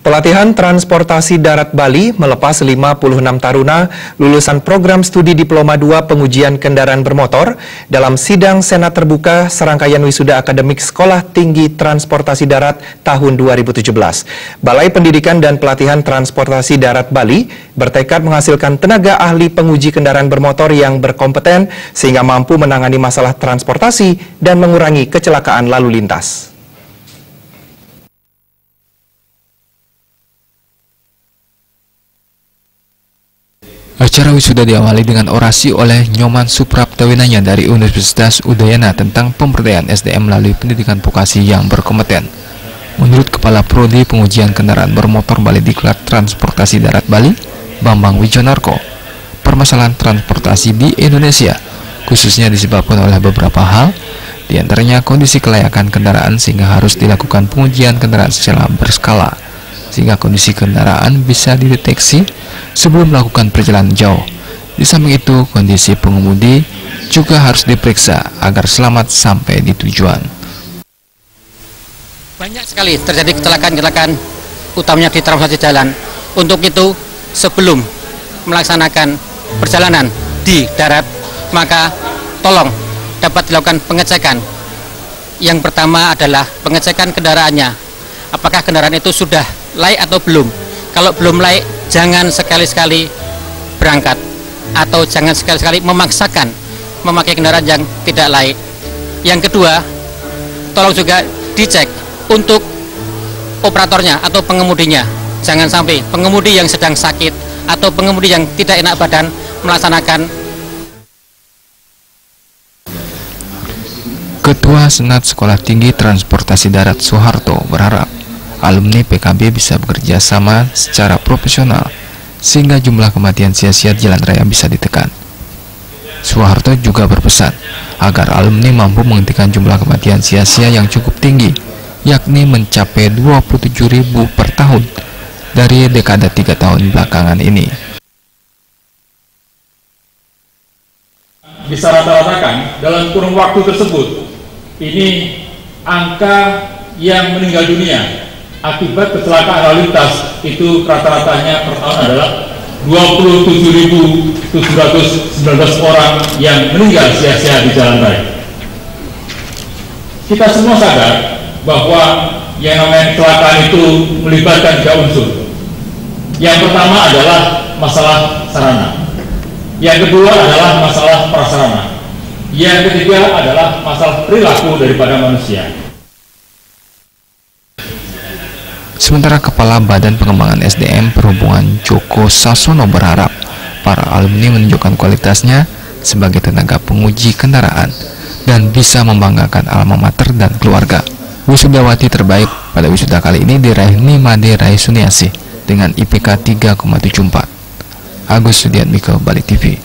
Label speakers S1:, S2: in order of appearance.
S1: Pelatihan Transportasi Darat Bali melepas 56 taruna lulusan program studi Diploma 2 Pengujian Kendaraan Bermotor dalam sidang Senat Terbuka serangkaian wisuda akademik Sekolah Tinggi Transportasi Darat tahun 2017. Balai Pendidikan dan Pelatihan Transportasi Darat Bali bertekad menghasilkan tenaga ahli penguji kendaraan bermotor yang berkompeten sehingga mampu menangani masalah transportasi dan mengurangi kecelakaan lalu lintas.
S2: Acara wisuda diawali dengan orasi oleh Nyoman Supraptawinanya dari Universitas Udayana tentang pemberdayaan SDM melalui pendidikan vokasi yang berkompeten. Menurut Kepala Prodi Pengujian Kendaraan Bermotor Balai Diklat Transportasi Darat Bali, Bambang Wijonarko, permasalahan transportasi di Indonesia khususnya disebabkan oleh beberapa hal, diantaranya kondisi kelayakan kendaraan sehingga harus dilakukan pengujian kendaraan secara berskala, sehingga kondisi kendaraan bisa dideteksi sebelum melakukan perjalanan jauh. Di samping itu, kondisi pengemudi juga harus diperiksa agar selamat sampai di tujuan.
S3: Banyak sekali terjadi kecelakaan-kecelakaan utamanya di transportasi jalan. Untuk itu, sebelum melaksanakan perjalanan di darat, maka tolong dapat dilakukan pengecekan. Yang pertama adalah pengecekan kendaraannya. Apakah kendaraan itu sudah layak atau belum? Kalau belum layak, jangan sekali-sekali berangkat atau jangan sekali-sekali memaksakan memakai kendaraan yang tidak layak. Yang kedua, tolong juga dicek untuk operatornya atau pengemudinya. Jangan sampai pengemudi yang sedang sakit atau pengemudi yang tidak enak badan melaksanakan.
S2: Ketua Senat Sekolah Tinggi Transportasi Darat Soeharto berharap alumni PKB bisa bekerja sama secara profesional sehingga jumlah kematian sia-sia di jalan raya bisa ditekan. Soeharto juga berpesan agar alumni mampu menghentikan jumlah kematian sia-sia yang cukup tinggi, yakni mencapai 27.000 per tahun dari dekade 3 tahun belakangan ini.
S4: Bisa rata-ratakan dalam kurun waktu tersebut, ini angka yang meninggal dunia akibat kecelakaan lalu lintas itu rata-ratanya per tahun adalah 27.719 orang yang meninggal sia-sia di jalan raya. Kita semua sadar bahwa yang namanya kecelakaan itu melibatkan 3 unsur. Yang pertama adalah masalah sarana, yang kedua adalah masalah prasarana, yang ketiga adalah masalah perilaku daripada manusia.
S2: Sementara Kepala Badan Pengembangan SDM Perhubungan Joko Sasono berharap para alumni menunjukkan kualitasnya sebagai tenaga penguji kendaraan dan bisa membanggakan alma mater dan keluarga. Wisudawati terbaik pada wisuda kali ini diraih Nimade Raisuniasih dengan IPK 3,74. Agus Sudiatmiko, Bali TV.